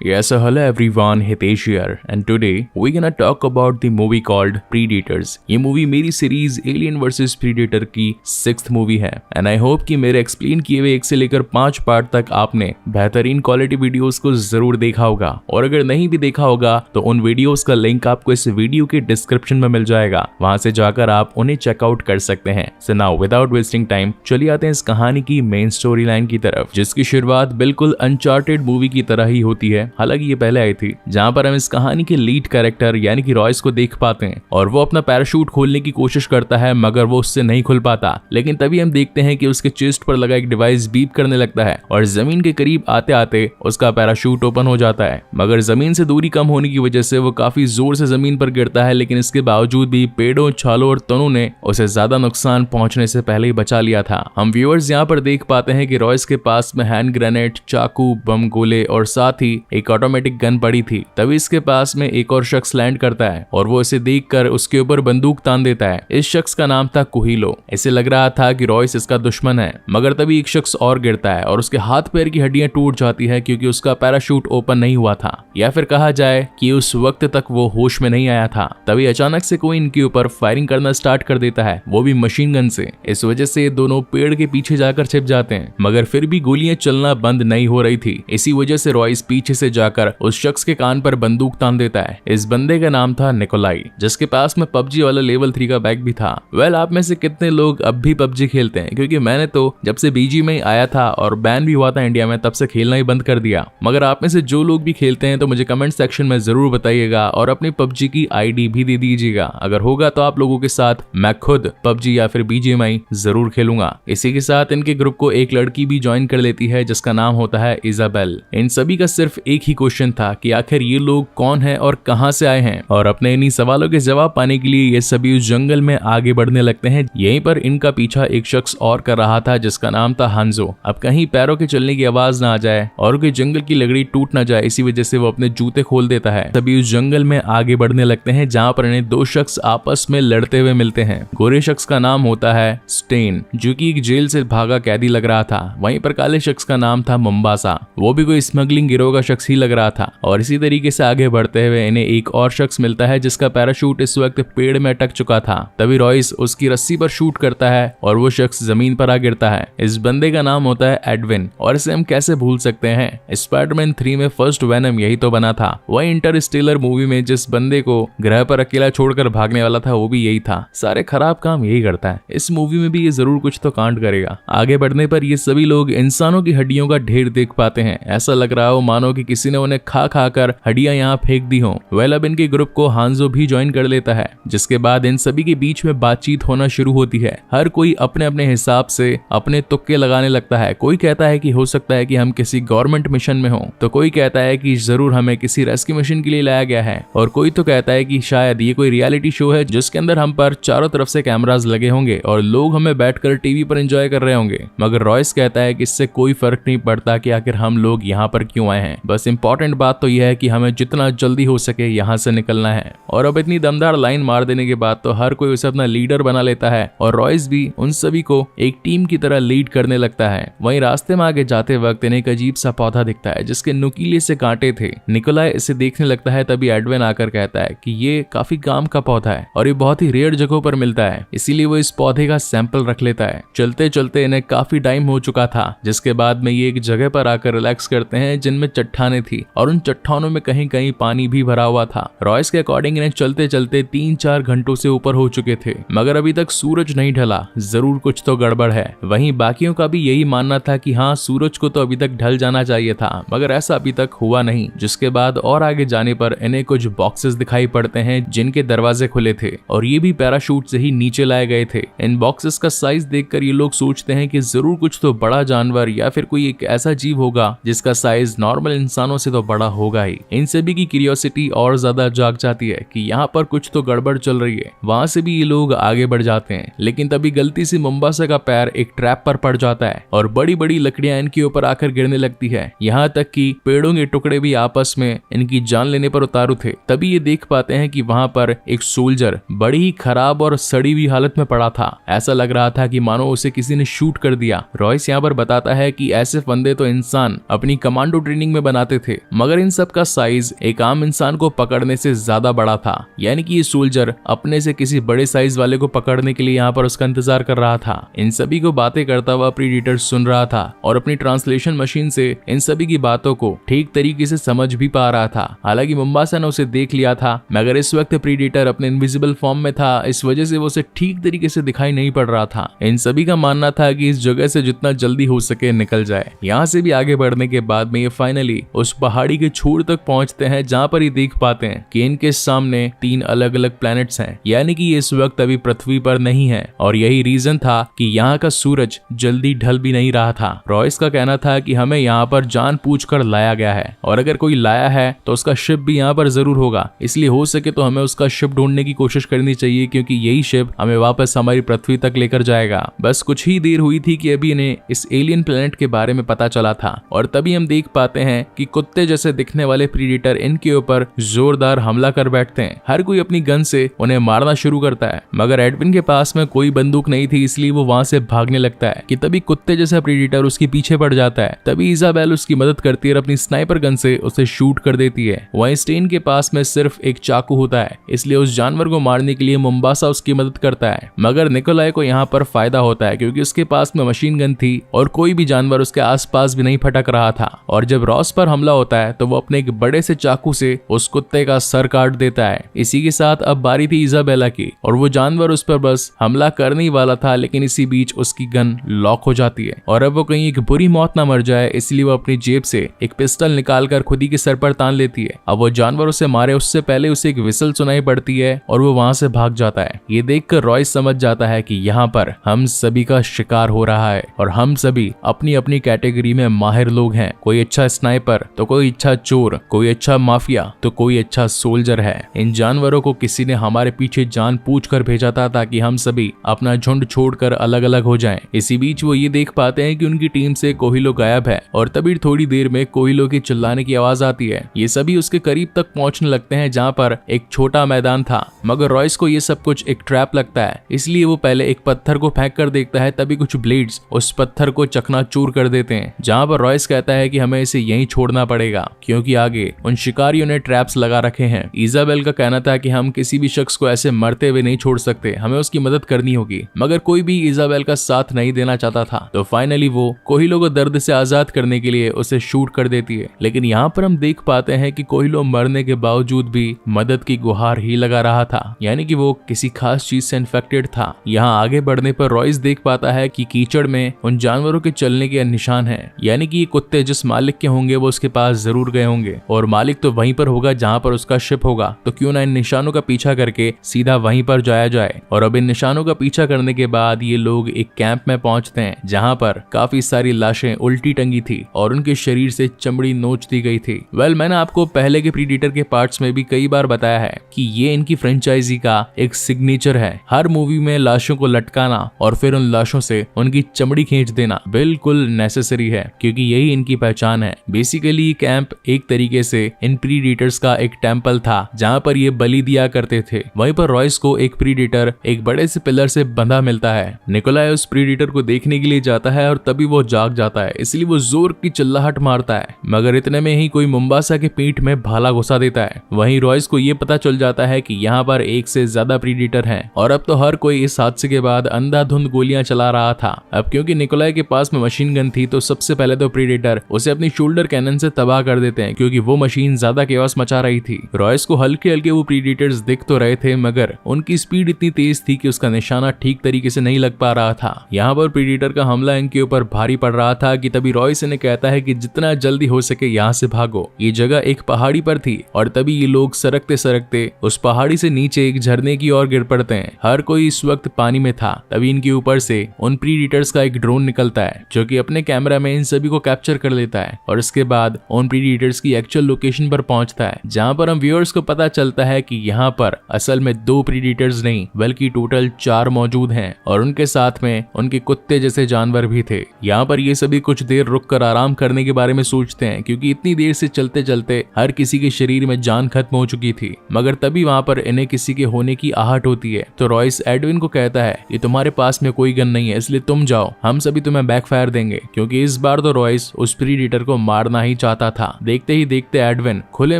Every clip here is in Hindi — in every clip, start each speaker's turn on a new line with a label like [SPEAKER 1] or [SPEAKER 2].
[SPEAKER 1] Yes, so hello everyone, Hitesh here and today we're gonna talk about the movie called Predators। ये मूवी मेरी सीरीज एलियन वर्सेस प्रीडेटर की 6th मूवी है एंड आई होप कि मेरे एक्सप्लेन किए हुए 1 से लेकर 5 पार्ट तक आपने बेहतरीन क्वालिटी वीडियोस को जरूर देखा होगा और अगर नहीं भी देखा होगा तो उन वीडियोस का लिंक आपको इस वीडियो के डिस्क्रिप्शन में मिल जाएगा, वहां से जाकर आप उन्हें चेकआउट कर सकते हैं। So now without wasting time चलिए आते हैं इस कहानी की मेन स्टोरी लाइन की तरफ, जिसकी शुरुआत बिल्कुल अनचार्टेड मूवी की तरह ही होती है। हालांकि ये पहले आई थी, जहां पर हम इस कहानी के लीड कैरेक्टर यानी कि रॉयस को देख पाते हैं और वो अपना पैराशूट खोलने की कोशिश करता है मगर वो उससे नहीं खुल पाता। लेकिन तभी हम देखते हैं कि उसके चेस्ट पर लगा एक डिवाइस बीप करने लगता है और जमीन के करीब आते आते उसका पैराशूट ओपन हो जाता है, मगर जमीन से दूरी कम होने की वजह से वो काफी जोर से जमीन पर गिरता है। लेकिन इसके बावजूद भी पेड़ों, छालों और तनों ने उसे ज्यादा नुकसान पहुंचने से पहले ही बचा लिया था। हम व्यूअर्स यहाँ पर देख पाते हैं कि रॉयस के पास में हैंड ग्रेनेड, चाकू, बम गोले और साथ ही एक ऑटोमेटिक गन पड़ी थी। तभी इसके पास में एक और शख्स लैंड करता है और वो इसे देखकर उसके ऊपर बंदूक तान देता है। इस शख्स का नाम था कुहिलो। इसे लग रहा था कि रॉयस इसका दुश्मन है, मगर तभी एक शख्स और गिरता है और उसके हाथ पैर की हड्डियां टूट जाती है क्योंकि उसका पैराशूट ओपन नहीं हुआ था, या फिर कहा जाए कि उस वक्त तक वो होश में नहीं आया था। तभी अचानक से कोई इनके ऊपर फायरिंग करना स्टार्ट कर देता है, वो भी मशीन गन से। इस वजह से दोनों पेड़ के पीछे जाकर छिप जाते हैं, मगर फिर भी गोलियां चलना बंद नहीं हो रही थी। इसी वजह से रॉयस पीछे से जाकर उस शख्स के कान पर बंदूक तान देता है। इस बंदे का नाम था निकोलाई, जिसके पास में पबजी वाला लेवल 3 का बैग भी था। वेल, आप में से कितने लोग अब भी पबजी खेलते हैं? क्योंकि मैंने तो जब से बीजी में आया था और बैन भी हुआ था इंडिया में, तब से खेलना ही बंद कर दिया। मगर आप में से जो लोग भी खेलते हैं तो मुझे कमेंट सेक्शन में जरूर बताइएगा और अपनी पबजी की आईडी भी दे दीजिएगा। अगर होगा तो आप लोगों के साथ मैं खुद पबजी या फिर बीजीएमआई जरूर खेलूंगा। इसी के साथ इनके ग्रुप को एक लड़की भी ज्वाइन कर लेती है जिसका नाम होता है इजाबेल। इन सभी का सिर्फ एक ही क्वेश्चन था कि आखिर ये लोग कौन है और कहां से आए हैं, और अपने इन्हीं सवालों के जवाब पाने के लिए ये सभी उस जंगल में आगे बढ़ने लगते हैं। यहीं पर इनका पीछा एक शख्स और कर रहा था जिसका नाम था हांजो। अब कहीं पैरों के चलने की आवाज ना आ जाए और कोई जंगल की लकड़ी टूट ना जाए, इसी वजह से वो अपने जूते खोल देता है। सभी उस जंगल में आगे बढ़ने लगते हैं जहां पर इन्हें 2 शख्स आपस में लड़ते हुए मिलते हैं। गोरे शख्स का नाम होता है स्टेन, जो कि एक जेल से भागा कैदी लग रहा था। वहीं पर काले शख्स का नाम था मोम्बासा, वो भी कोई स्मगलिंग गिरोह का शख्स ही लग रहा था। और इसी तरीके से आगे बढ़ते हुए इन्हें एक और शख्स मिलता है जिसका पैराशूट इस वक्त पेड़ में अटक चुका था। तभी रॉयस उसकी रस्सी पर शूट करता है और वो शख्स जमीन पर आ गिरता है। इस बंदे का नाम होता है एडविन, और इसे हम कैसे भूल सकते हैं, स्पाइडरमैन 3 में फर्स्ट वेनम यही तो बना था। वही इंटरस्टेलर मूवी में जिस बंदे को ग्रह पर अकेला छोड़कर भागने वाला था वो भी यही था। सारे खराब काम यही करता है। इस मूवी में भी ये जरूर कुछ तो कांड करेगा। आगे बढ़ने पर ये सभी लोग इंसानों की हड्डियों का ढेर देख पाते हैं। ऐसा लग रहा हो मानो कि किसी ने उन्हें खा खा कर हड्डियां यहाँ फेंक दी हो। वेल, अब इनके ग्रुप को हांजो भी ज्वाइन कर लेता है, जिसके बाद इन सभी के बीच में बातचीत होना शुरू होती है। हर कोई अपने अपने हिसाब से अपने तुक्के लगाने लगता है। कोई कहता है कि हो सकता है कि हम किसी गवर्नमेंट मिशन में हो, तो कोई कहता है कि जरूर हमें किसी रेस्क्यू मिशन के लिए लाया गया है, और कोई तो कहता है कि शायद ये कोई रियलिटी शो है जिसके अंदर हम पर चारों तरफ से कैमरास लगे होंगे और लोग हमें बैठकर टीवी पर एंजॉय कर रहे होंगे। मगर रॉयस कहता है कि इससे कोई फर्क नहीं पड़ता कि आखिर हम लोग यहाँ पर क्यों आए हैं। बस इंपॉर्टेंट बात तो यह है कि हमें जितना जल्दी हो सके यहाँ से निकलना है। और अब इतनी दमदार लाइन मार देने के बाद तो हर कोई उसे अपना लीडर बना लेता है और रॉयस भी उन सभी को एक टीम की तरह लीड करने लगता है। वहीं रास्ते में आगे जाते वक्त इन्हें एक अजीब सा पौधा दिखता है जिसके नुकीले से कांटे थे। निकोलाई इसे देखने लगता है, तभी एडविन आकर कहता है कि ये काफी काम का पौधा है और ये बहुत ही रेयर जगहों पर मिलता है, इसीलिए वो इस पौधे का सैंपल रख लेता है। चलते चलते इन्हें काफी टाइम हो चुका था, जिसके बाद में ये एक जगह पर आकर रिलैक्स करते हैं जिनमें चट्टाने थी और उन चट्टानों में कहीं कहीं पानी भी भरा हुआ था। रॉयस के अकॉर्डिंग इन्हें चलते चलते 3-4 घंटों से ऊपर हो चुके थे, मगर अभी तक सूरज नहीं ढला। जरूर कुछ तो गड़बड़ है। वहीं बाकियों का भी यही मानना था कि हाँ, सूरज को तो अभी तक ढल जाना चाहिए था, मगर ऐसा अभी तक हुआ नहीं। जिसके बाद और आगे जाने पर इन्हें कुछ बॉक्सेस दिखाई पड़ते हैं जिनके दरवाजे खुले थे और ये भी पैराशूट से ही नीचे लाए गए थे। इन बॉक्सेस का साइज देखकर ये लोग सोचते हैं कि जरूर कुछ तो बड़ा जानवर या फिर कोई एक ऐसा जीव होगा जिसका साइज नॉर्मल इंसानों से तो बड़ा होगा ही। इन सभी की क्यूरियोसिटी और ज्यादा जाग जाती है कि यहाँ पर कुछ तो गड़बड़ चल रही है। वहां से भी ये लोग आगे बढ़ जाते हैं, लेकिन तभी गलती से मोम्बासा का पैर एक ट्रैप पर पड़ जाता है और बड़ी बड़ी लकड़ियां इनके ऊपर आकर गिरने लगती है। यहाँ तक कि पेड़ों के टुकड़े भी आपस में इनकी जान लेने पर उतारू थे। तभी ये देख पाते हैं कि वहां पर एक सोल्जर बड़ी ही खराब और सड़ी हुई हालत में पड़ा था। ऐसा लग रहा था कि मानो उसे किसी ने शूट कर दिया। रॉयस यहाँ पर बताता है कि ऐसे फंदे तो इंसान अपनी कमांडो ट्रेनिंग में बना बनाते थे, मगर इन सब का साइज एक आम इंसान को पकड़ने से ज्यादा बड़ा था। यानी कि ये सोल्जर अपने से किसी बड़े साइज वाले को पकड़ने के लिए यहाँ पर उसका इंतजार कर रहा था। इन सभी को बातें करता हुआ प्रीडेटर सुन रहा था और अपनी ट्रांसलेशन मशीन से इन सभी की बातों को ठीक तरीके से समझ भी पा रहा था। हालांकि मुम्बासा ने उसे देख लिया था, मगर इस वक्त प्रीडेटर अपने इनविजिबल फॉर्म में था, इस वजह से वो उसे ठीक तरीके से दिखाई नहीं पड़ रहा था। इन सभी का मानना था कि इस जगह से जितना जल्दी हो सके निकल जाए। यहाँ से भी आगे बढ़ने के बाद में ये फाइनली उस पहाड़ी के छोर तक पहुंचते हैं, जहाँ पर ये देख पाते हैं कि इनके सामने 3 अलग अलग प्लैनेट्स हैं। यानी कि ये इस वक्त अभी पृथ्वी पर नहीं है और यही रीजन था कि यहाँ का सूरज जल्दी ढल भी नहीं रहा था। रॉयस का कहना था कि हमें यहाँ पर जानबूझकर लाया गया है और अगर कोई लाया है तो उसका शिप भी यहाँ पर जरूर होगा, इसलिए हो सके तो हमें उसका शिप ढूंढने की कोशिश करनी चाहिए, क्योंकि यही शिप हमें वापस हमारी पृथ्वी तक लेकर जाएगा। बस कुछ ही देर हुई थी कि अभी इन्हें इस एलियन प्लेनेट के बारे में पता चला था और तभी हम देख पाते हैं कि कुत्ते जैसे दिखने वाले प्रीडेटर इनके ऊपर जोरदार हमला कर बैठते हैं। हर कोई अपनी गन से उन्हें मारना शुरू करता है, मगर एडविन के पास में कोई बंदूक नहीं थी, इसलिए वो वहां से भागने लगता है कि तभी कुत्ते जैसा प्रीडेटर उसके पीछे पड़ जाता है। तभी इजाबेल उसकी मदद करती है और अपनी स्नाइपर गन से उसे शूट कर देती है। वहीं स्टेन के पास में सिर्फ एक चाकू होता है, इसलिए उस जानवर को मारने के लिए मुम्बासा उसकी मदद करता है, मगर निकोलाई को यहाँ पर फायदा होता है क्योंकि उसके पास में मशीन गन थी और कोई भी जानवर उसके आसपास भी नहीं फटक रहा था। और जब रॉस पर हमला होता है तो वो अपने एक बड़े से चाकू से उस कुत्ते का सर काट देता है। इसी के साथ अब बारी थी इजाबेला की और वो जानवर उस पर बस हमला करने ही वाला था, लेकिन इसी बीच उसकी गन लॉक हो जाती है और अब वो कहीं एक बुरी मौत ना मर जाए, इसलिए वो अपनी जेब से एक पिस्टल निकालकर खुद ही के सर पर तान लेती है। अब वो जानवर उसे मारे उससे पहले उसे एक विसल सुनाई पड़ती है और वो वहां से भाग जाता है। ये देखकर रॉयस समझ जाता है कि यहाँ पर हम सभी का शिकार हो रहा है और हम सभी अपनी अपनी कैटेगरी में माहिर लोग हैं। कोई अच्छा स्नाइपर तो कोई अच्छा चोर, कोई अच्छा माफिया तो कोई अच्छा सोल्जर है। इन जानवरों को किसी ने हमारे पीछे जानबूझकर भेजा था ताकि हम सभी अपना झुंड छोड़कर अलग अलग हो जाएं। इसी बीच वो ये देख पाते हैं कि उनकी टीम से कोहिलो गायब है और तभी थोड़ी देर में कोहिलो की चिल्लाने की आवाज आती है। ये सभी उसके करीब तक पहुंचने लगते हैं जहाँ पर एक छोटा मैदान था, मगर रॉयस को ये सब कुछ एक ट्रैप लगता है, इसलिए वो पहले एक पत्थर को फेंक कर देखता है। तभी कुछ ब्लेड्स उस पत्थर को चकनाचूर कर देते हैं, जहाँ पर रॉयस कहता है कि हमें इसे यहीं छोड़ना पड़ेगा क्योंकि आगे उन शिकारियों ने ट्रैप्स लगा रखे हैं। इजाबेल का कहना था कि हम किसी भी शख्स को ऐसे मरते हुए नहीं छोड़ सकते, हमें उसकी मदद करनी होगी, मगर कोई भी इजाबेल का साथ नहीं देना चाहता था। तो फाइनली वो कोहिलो को दर्द से आजाद करने के लिए उसे शूट कर देती है, लेकिन यहाँ पर हम देख पाते हैं कि कोहिलो मरने के बावजूद भी मदद की गुहार ही लगा रहा था, यानी कि वो किसी खास चीज से इन्फेक्टेड था। यहाँ आगे बढ़ने पर रॉयस देख पाता है कि कीचड़ में उन जानवरों के चलने के निशान हैं, यानी कि ये कुत्ते जिस मालिक के होंगे वो उसके पास जरूर गए होंगे और मालिक तो वहीं पर होगा जहाँ पर उसका शिप होगा। तो क्यों ना इन निशानों का पीछा करके सीधा वहीं पर जाया जाए। और अब इन निशानों का पीछा करने के बाद ये लोग एक कैंप में पहुंचते हैं जहाँ पर काफी सारी लाशें उल्टी टंगी थी और उनके शरीर से चमड़ी नोच दी गई थी। मैंने आपको पहले के प्रीडेटर के पार्ट्स में भी कई बार बताया है कि ये इनकी फ्रेंचाइजी का एक सिग्नेचर है। हर मूवी में लाशों को लटकाना और फिर उन लाशों से उनकी चमड़ी खींच देना बिल्कुल नेसेसरी है, क्योंकि यही इनकी पहचान है। बेसिकली कैंप एक तरीके से इन प्रीडेटर्स का एक टेंपल था जहाँ पर ये बलि दिया करते थे। वहीं पर रॉयस को एक प्रीडेटर एक बड़े से पिलर से बंधा मिलता है। निकोलाई उस प्रीडेटर को देखने के लिए जाता है और तभी वो जाग जाता है, इसलिए वो जोर की चिल्लाहट मारता है, मगर इतने में ही कोई मुम्बासा के पीठ में भाला घुसा देता है। वहीं रॉयस को ये पता चल जाता है कि यहाँ पर एक से ज्यादा प्रीडेटर हैं और अब तो हर कोई इस हादसे के बाद अंधाधुंध गोलियां चला रहा था। अब क्योंकि निकोलाई के पास में मशीन गन थी तो सबसे पहले तो प्रीडेटर उसे अपनी शोल्डर कैनन से तबाह कर देते हैं, क्योंकि वो मशीन ज्यादा केओस मचा रही थी। रॉयस को हल्के हल्के वो प्रीडेटर्स दिख तो रहे थे, मगर उनकी स्पीड इतनी तेज थी कि उसका निशाना ठीक तरीके से नहीं लग पा रहा था। यहाँ पर प्रीडेटर का हमला इनके ऊपर भारी पड़ रहा था कि तभी रॉयस इन्हें कहता है कि जितना जल्दी हो सके यहाँ से भागो। ये जगह एक पहाड़ी पर थी और तभी ये लोग सरकते सरकते उस पहाड़ी से नीचे एक झरने की ओर गिर पड़ते हैं। हर कोई इस वक्त पानी में था। तभी इनके ऊपर से उन प्रीडेटर्स का एक ड्रोन निकलता है जो कि अपने कैमरा में इन सभी को कैप्चर कर लेता है और इसके बाद उन प्रीडेटर्स की एक्चुअल लोकेशन पर पहुंचता है, जहां पर हम व्यूअर्स को पता चलता है कि यहाँ पर असल में 2 प्रीडेटर्स नहीं बल्कि टोटल 4 मौजूद हैं और उनके साथ में उनके कुत्ते जैसे जानवर भी थे। यहाँ पर ये सभी कुछ देर रुक कर आराम करने के बारे में सोचते हैं, क्योंकि इतनी देर से चलते चलते हर किसी के शरीर में जान खत्म हो चुकी थी। मगर तभी वहाँ पर इन्हें किसी के होने की आहट होती है, तो रॉयस एडविन को कहता है कि तुम्हारे पास में कोई गन नहीं है, इसलिए तुम जाओ, हम सभी तुम्हें बैकफायर देंगे, क्योंकि इस बार तो रॉयस उस प्रीडेटर को मारना ही नहीं चाहता था। देखते ही देखते एडविन खुले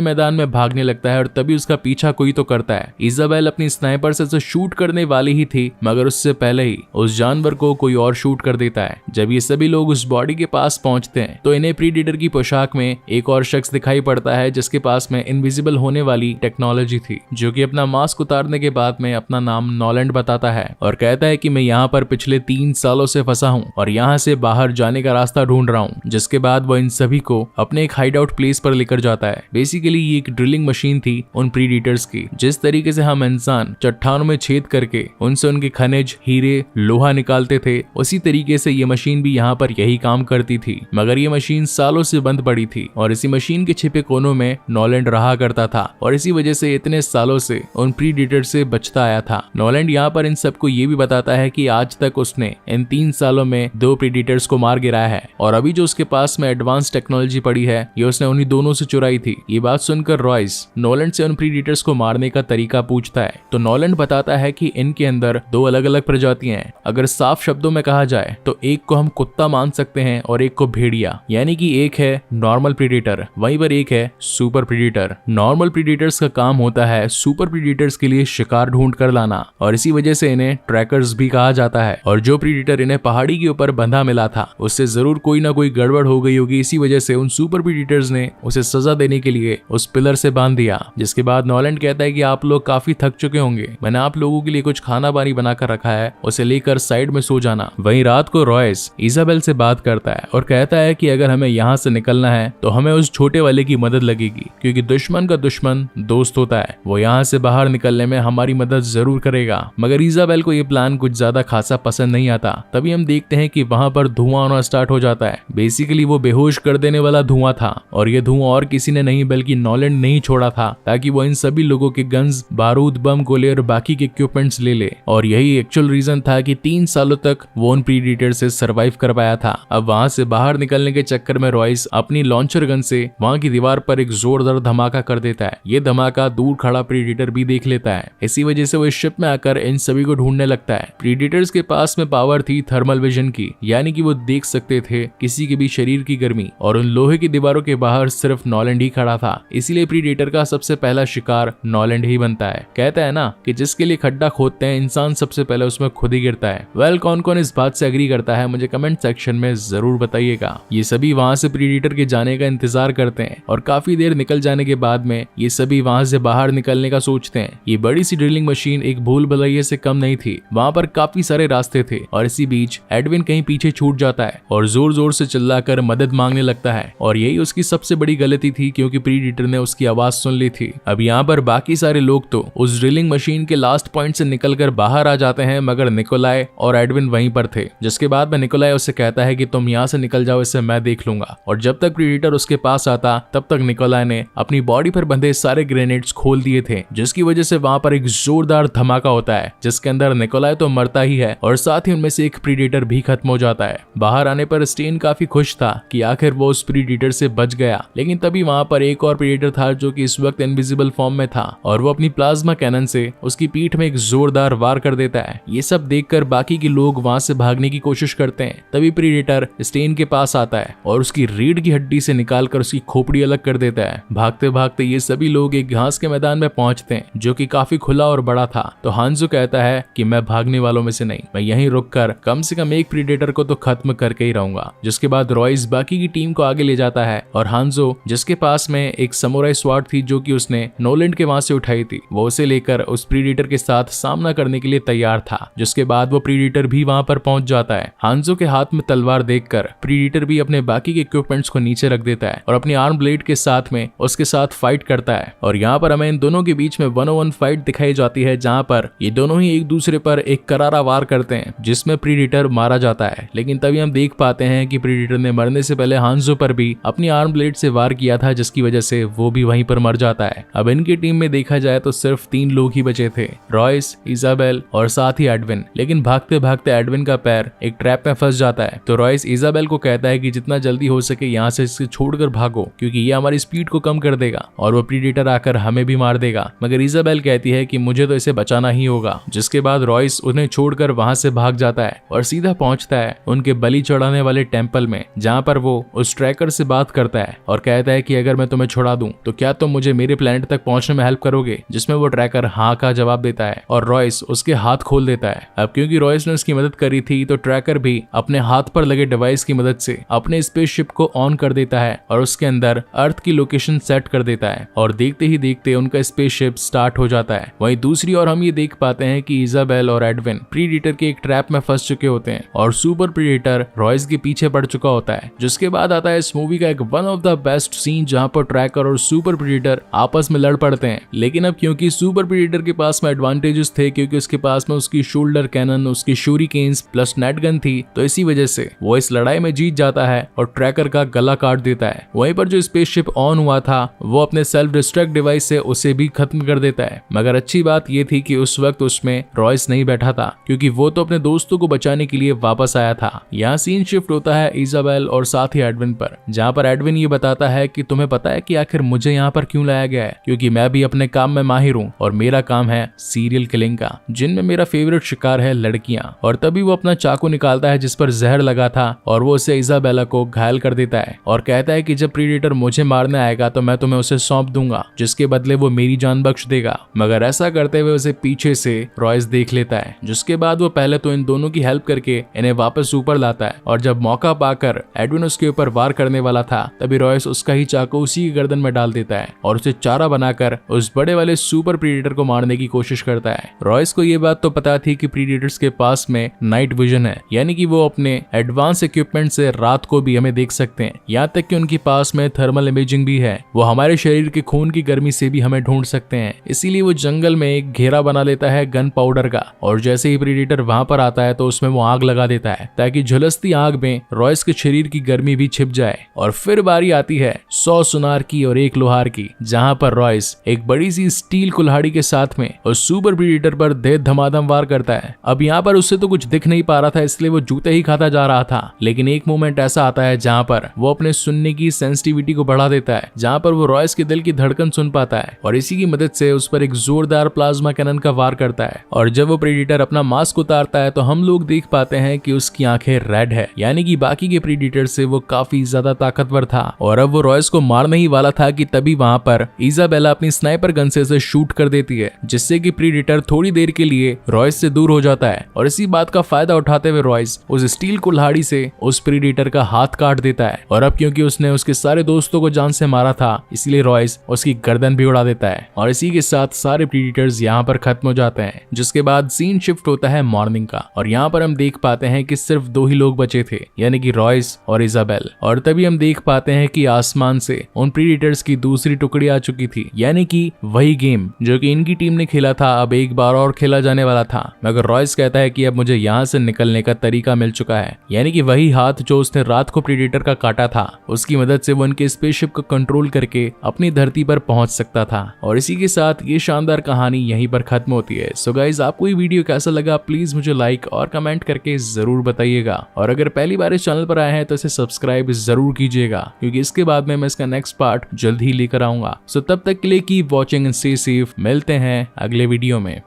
[SPEAKER 1] मैदान में भागने लगता है और तभी उसका पीछा कोई तो करता है। इजाबेल अपनी स्नाइपर से उसे शूट करने वाली ही थी, मगर उससे पहले ही उस जानवर को कोई और शूट कर देता है। जब ये सभी लोग उस बॉडी के पास पहुंचते हैं तो इन्हें प्रीडेटर की पोशाक में एक और शख्स दिखाई पड़ता है, जिसके पास में इनविजिबल होने वाली टेक्नोलॉजी थी, जो कि अपना मास्क उतारने के बाद में अपना नाम नॉलैंड बताता है और कहता है कि मैं यहाँ पर पिछले 3 सालों से फंसा हूँ और यहाँ से बाहर जाने का रास्ता ढूंढ रहा हूँ। जिसके बाद वो इन सभी को अपने एक हाइड आउट प्लेस पर लेकर जाता है। बेसिकली ये एक ड्रिलिंग मशीन थी उन प्रीडेटर्स की। जिस तरीके से हम इंसान चट्टानों में छेद करके उनसे उनके खनिज, हीरे, लोहा निकालते थे, उसी तरीके से ये मशीन भी यहाँ पर यही काम करती थी। मगर ये मशीन सालों से बंद पड़ी थी और इसी मशीन के छिपे कोनों में नॉलैंड रहा करता था और इसी वजह से इतने सालों से उन प्रीडेटर से बचता आया था। नॉलैंड यहाँ पर इन सबको ये भी बताता है कि आज तक उसने इन 3 सालों में 2 प्रीडेटर्स को मार गिराया है और अभी जो उसके पास में एडवांस टेक्नोलॉजी पड़ी है ये उसने उन्हीं दोनों से चुराई थी। ये बात सुनकर रॉयस नॉलैंड से उन प्रीडेटर्स को मारने का तरीका पूछता है तो नॉलैंड बताता है कि इनके अंदर 2 अलग अलग प्रजातियां हैं। अगर साफ शब्दों में कहा जाए तो एक को हम कुत्ता मान सकते हैं और एक को भेड़िया, यानी कि एक है नॉर्मल प्रीडेटर, वहीं पर एक है सुपर प्रीडेटर। नॉर्मल प्रीडेटर्स का काम होता है सुपर प्रीडेटर्स के लिए शिकार ढूंढ कर लाना और इसी वजह से इन्हें ट्रैकर्स भी कहा जाता है। और जो प्रीडेटर इन्हें पहाड़ी के ऊपर बंधा मिला था उससे जरूर कोई ना कोई गड़बड़ हो गई होगी, इसी वजह से उन सुपर प्रीडेटर्स ने उसे सजा देने के लिए उस पिलर से बांध दिया। जिसके बाद नॉलैंड कहता है कि आप लोग काफी थक चुके होंगे, मैंने आप लोगों के लिए कुछ खाना पानी बनाकर रखा है, उसे लेकर साइड में सो जाना। वहीं रात को रॉयस इजाबेल से बात करता है और कहता है कि अगर हमें यहाँ से निकलना है तो हमें उस छोटे वाले की मदद लगेगी, क्योंकि दुश्मन का दुश्मन दोस्त होता है, वो यहाँ से बाहर निकलने में हमारी मदद जरूर करेगा। मगर इजाबेल को ये प्लान कुछ ज्यादा खासा पसंद नहीं आता। तभी हम देखते हैं कि वहां पर धुआं आना स्टार्ट हो जाता है। बेसिकली वो बेहोश कर देने वाला धुआं था और ये धुआं और किसी ने नहीं बल्कि नॉलैंड ने ही छोड़ा था, ताकि वो इन सभी लोगों के गन्स, बारूद, बम, गोले और बाकी के इक्विपमेंट्स ले ले। और यही एक्चुअल रीजन था कि 3 सालों तक वो उन प्रीडेटर से सर्वाइव कर पाया था। अब वहां से बाहर निकलने के चक्कर में रॉयस अपनी लॉन्चर गन से वहां की दीवार पर एक जोरदार धमाका कर देता है। ये धमाका दूर खड़ा प्रीडेटर भी देख लेता है। इसी वजह से वो इस शिप में आकर इन सभी को ढूंढने लगता है। प्रीडेटर्स के पास में पावर थी थर्मल विजन की, यानी कि वो देख सकते थे किसी के भी शरीर की गर्मी, और उन लोहे की दीवारों के बाहर सिर्फ नॉलैंड ही खड़ा था। इसीलिए प्रीडेटर का सबसे पहला शिकार नॉलैंड ही बनता है। कहता है ना कि जिसके लिए खड्डा खोदते हैं इंसान सबसे पहले उसमें खुद ही गिरता है। वेल, कौन कौन इस बात से एग्री करता है मुझे कमेंट सेक्शन में जरूर बताइएगा। ये सभी वहां से प्रीडेटर के जाने का इंतजार करते हैं और काफी देर निकल जाने के बाद में ये सभी वहां से बाहर निकलने का सोचते हैं। ये बड़ी सी ड्रिलिंग मशीन एक भूल भुलैया से कम नहीं थी। वहां पर काफी सारे रास्ते थे और इसी बीच एडविन कहीं पीछे छूट जाता है और जोर जोर से चिल्लाकर मदद मांगने लगता है। और यही उसकी सबसे बड़ी गलती थी, क्योंकि प्रीडेटर ने उसकी आवाज सुन ली थी। अब यहाँ पर बाकी सारे लोग तो उस ड्रिलिंग मशीन के लास्ट पॉइंट से निकलकर बाहर आ जाते हैं, मगर निकोलाई और एडविन वहीं पर थे। जिसके बाद में निकोलाई उससे कहता है कि तुम यहाँ से निकल जाओ, इससे मैं देख लूंगा। और जब तक प्रीडेटर उसके पास आता तब तक निकोलाई ने अपनी बॉडी पर बंधे सारे ग्रेनेड्स खोल दिए थे, जिसकी वजह से वहां पर एक जोरदार धमाका होता है, जिसके अंदर निकोलाई तो मरता ही है और साथ ही उनमें से एक प्रीडेटर भी खत्म हो जाता है। बाहर आने पर स्टेन काफी खुश था कि आखिर वो उस प्रीडेटर से बच गया, लेकिन तभी वहां पर एक और प्रीडेटर था जो कि इस वक्त इनविजिबल फॉर्म में था और वो अपनी प्लाज्मा कैनन से उसकी पीठ में एक जोरदार वार कर देता है। ये सब देखकर बाकी के लोग वहां से भागने की कोशिश करते हैं। तभी प्रीडेटर स्टेन के पास आता है और उसकी रीढ़ की हड्डी से निकालकर उसकी खोपड़ी अलग कर देता है। भागते भागते ये सभी लोग एक घास के मैदान में पहुंचते हैं जो कि काफी खुला और बड़ा था। तो हांजो कहता है कि मैं भागने वालों में से नहीं, मैं यहीं रुककर कम से कम एक प्रीडेटर को तो खत्म करके ही रहूंगा। जिसके बाद रॉयस बाकी की टीम को आगे ले जाता है और हांजो, जिसके पास में एक समुराई स्वॉर्ड थी जो कि उसने नॉलैंड के वहां से उठाई थी, वो उसे लेकर उस प्रीडेटर के साथ सामना करने के लिए तैयार था। जिसके बाद वो प्रीडेटर भी वहां पर पहुंच जाता है। हांजो के हाथ में तलवार देखकर प्रीडेटर भी अपने बाकी के इक्विपमेंट्स को नीचे रख देता है और अपनी आर्म ब्लेड के साथ में उसके साथ फाइट करता है। और यहाँ पर हमें इन दोनों के बीच में 1-on-1 फाइट दिखाई जाती है, जहाँ पर ये दोनों ही एक दूसरे पर एक करारा वार करते हैं, जिसमें प्रीडेटर मारा जाता है। लेकिन तभी हम देख पाते हैं कि प्रीडेटर ने मरने से पहले हांजो पर भी अपनी आर्म ब्लेड से वार किया था, जिसकी वजह से वो भी वहीं पर मर जाता है। अब इनकी टीम में देखा जाए तो सिर्फ 3 लोग ही बचे थे, रॉयस, इजाबेल और साथ ही एडविन। लेकिन भागते भागते एडविन का पैर एक ट्रैप में फंस जाता है। तो रॉयस इजाबेल को कहता है कि जितना जल्दी हो सके यहाँ से इसे छोड़कर भागो, क्योंकि ये हमारी स्पीड को कम कर देगा और वो प्रीडेटर आकर हमें भी मार देगा। मगर इजाबेल कहती है कि मुझे तो इसे बचाना ही होगा। जिसके बाद रॉयस उन्हें छोड़कर वहां से भाग जाता है और सीधा पहुंचता है उनके बलि चढ़ाने वाले टेंपल में, जहां पर वो उस ट्रैकर से बात करता है और कहता है कि अगर मैं तुम्हें छुड़ा दूं तो क्या तुम मुझे मेरे प्लेनेट तक पहुंचने में हेल्प करोगे, जिसमें वो ट्रैकर हाँ का जवाब देता है और रॉयस उसके हाथ खोल देता है। अब क्योंकि रॉयस ने उसकी मदद करी थी तो ट्रैकर भी अपने हाथ पर लगे डिवाइस की मदद से अपने स्पेसशिप को ऑन कर देता है और उसके अंदर अर्थ की लोकेशन सेट कर देता है और देखते ही देखते उनका स्पेसशिप स्टार्ट हो जाता है। वहीं दूसरी ओर हम ये देख पाते हैं कि इजाबेल और एडविन प्रीडेटर के एक ट्रैप में फंस चुके होते हैं और सुपर प्रीडेटर रॉयस के पीछे पड़ चुका होता है। जिसके बाद आता है इस मूवी का एक one of the best scene जहां पर ट्रैकर और सुपर प्रीडेटर आपस में लड़ पड़ते हैं। लेकिन अब क्योंकि सुपर प्रीडेटर के पास में एडवांटेजेस थे, क्योंकि उसके पास में उसकी शोल्डर कैनन, उसकी शूरिकेन्स प्लस नेट गन थी, तो इसी वजह से वो इस लड़ाई में जीत जाता है और ट्रैकर का गला काट देता है। वहीं पर जो स्पेसशिप ऑन हुआ था वो अपने सेल्फ डिस्ट्रैक्ट डिवाइस से उसे भी खत्म कर देता है। मगर अच्छी बात ये थी कि उस वक्त उसमें रॉयस नहीं बैठा था, क्योंकि वो तो अपने दोस्तों को बचाने के लिए वापस आया था। यहाँ सीन शिफ्ट होता है इजाबेल और साथ ही एडविन पर, जहाँ पर एडविन ये बताता है कि तुम्हें पता है कि आखिर मुझे यहाँ पर क्यों लाया गया है, क्योंकि मैं भी अपने काम में माहिर हूँ और मेरा काम है सीरियल किलिंग का, जिनमें मेरा फेवरेट शिकार है लड़कियां। और तभी वो अपना चाकू निकालता है जिस पर जहर लगा था और वो उसे इजाबेला को घायल कर देता है और कहता है कि जब प्रीडेटर मुझे मारने आएगा तो मैं तुम्हें उसे सौंप दूंगा, जिसके बदले वो मेरी जान बख्श देगा। मगर ऐसा करते हुए उसे पीछे से रॉयस देख लेता है, जिसके बाद वो पहले तो इन दोनों की हेल्प करके इन्हें वापस ऊपर लाता है और जब मौका पाकर एडविन उसके ऊपर वार करने वाला था तभी रॉयस उसका ही चाकू उसी की गर्दन में डाल देता है और उसे चारा बनाकर उस बड़े वाले सुपर प्रीडेटर को मारने की कोशिश करता है। रॉयस को ये बात तो पता थी कि प्रीडेटर्स के पास में नाइट विजन है, यानी कि वो अपने एडवांस इक्विपमेंट से रात को भी हमें देख सकते हैं। यहाँ तक कि उनके पास में थर्मल इमेजिंग भी है, वो हमारे शरीर के खून की गर्मी से भी हमें ढूंढ सकते हैं। इसीलिए वो जंगल में एक घेरा बना लेता है गन पाउडर का और जैसे ही प्रीडेटर वहां पर आता है तो उसमें वो आग लगा देता है ताकि झुलसती आग में रॉयस के शरीर की गर्मी भी छिप जाए। और फिर बारी आती है 100 सुनार की और 1 लोहार की, जहां पर रॉयस एक बड़ी सी स्टील कुल्हाड़ी के साथ में और सुपर प्रीडेटर पर दे धमाधम वार करता है। अब यहाँ पर उससे तो कुछ दिख नहीं पा रहा था, इसलिए वो जूते ही खाता जा रहा था। लेकिन एक मोमेंट ऐसा आता है जहाँ पर वो अपने सुनने की सेंसिटिविटी को बढ़ा देता है, जहाँ पर वो रॉयस के दिल की धड़कन सुन पाता है और इसी की मदद से उस पर एक जोरदार प्लाज्मा कैनन का वार करता है। और जब वो प्रीडेटर अपना मास्क उतारता है तो हम लोग देख पाते हैं कि उसकी आंखें रेड है, यानी कि बाकी के प्रीडेटर से वो काफी ज्यादा ताकतवर था। और अब वो रॉयस को मारने ही वाला था कि तभी वहां पर इजाबेला अपनी स्नाइपर गन से उसे शूट कर देती है, जिससे कि प्रीडेटर थोड़ी देर के लिए रॉयस से दूर हो जाता है। और इसी बात का फायदा उठाते हुए रॉयस उस स्टील कुल्हाड़ी से उस प्रीडेटर का हाथ काट देता है। और अब क्योंकि उसने उसके सारे दोस्तों को जान से मारा था, इसलिए रॉयस उसकी गर्दन भी उड़ा देता है और इसी के साथ सारे प्रीडेटर्स यहाँ पर खत्म हो जाते हैं। जिसके बाद सीन शिफ्ट होता है मॉर्निंग का और यहाँ पर हम देख पाते हैं कि सिर्फ 2 ही लोग बचे थे, यानी कि रॉयस और इजाबेल। और तभी हम देख पाते हैं कि आसमान से उन प्रीडेटर्स की दूसरी टुकड़ी आ चुकी थी, यानी कि वही गेम जो कि इनकी टीम ने खेला था अब एक बार और खेला जाने वाला था। मगर रॉयस कहता है कि अब मुझे यहाँ से निकलने का तरीका मिल चुका है, यानी कि वही हाथ जो उसने रात को प्रीडेटर का काटा था, उसकी मदद से वो उनके स्पेसशिप को कंट्रोल करके अपनी धरती पर पहुंच सकता था। और इसी के साथ ये शानदार कहानी यहीं पर खत्म होती है। सो गाइज, आपको ये वीडियो कैसा लगा प्लीज मुझे लाइक और कमेंट करके जरूर बताइएगा। और अगर पहली बार इस चैनल पर आए हैं तो इसे सब्सक्राइब जरूर कीजिएगा, क्योंकि इसके बाद में मैं इसका नेक्स्ट पार्ट जल्द ही लेकर आऊंगा। सो तब तक के लिए keep watching and stay safe. मिलते हैं अगले वीडियो में।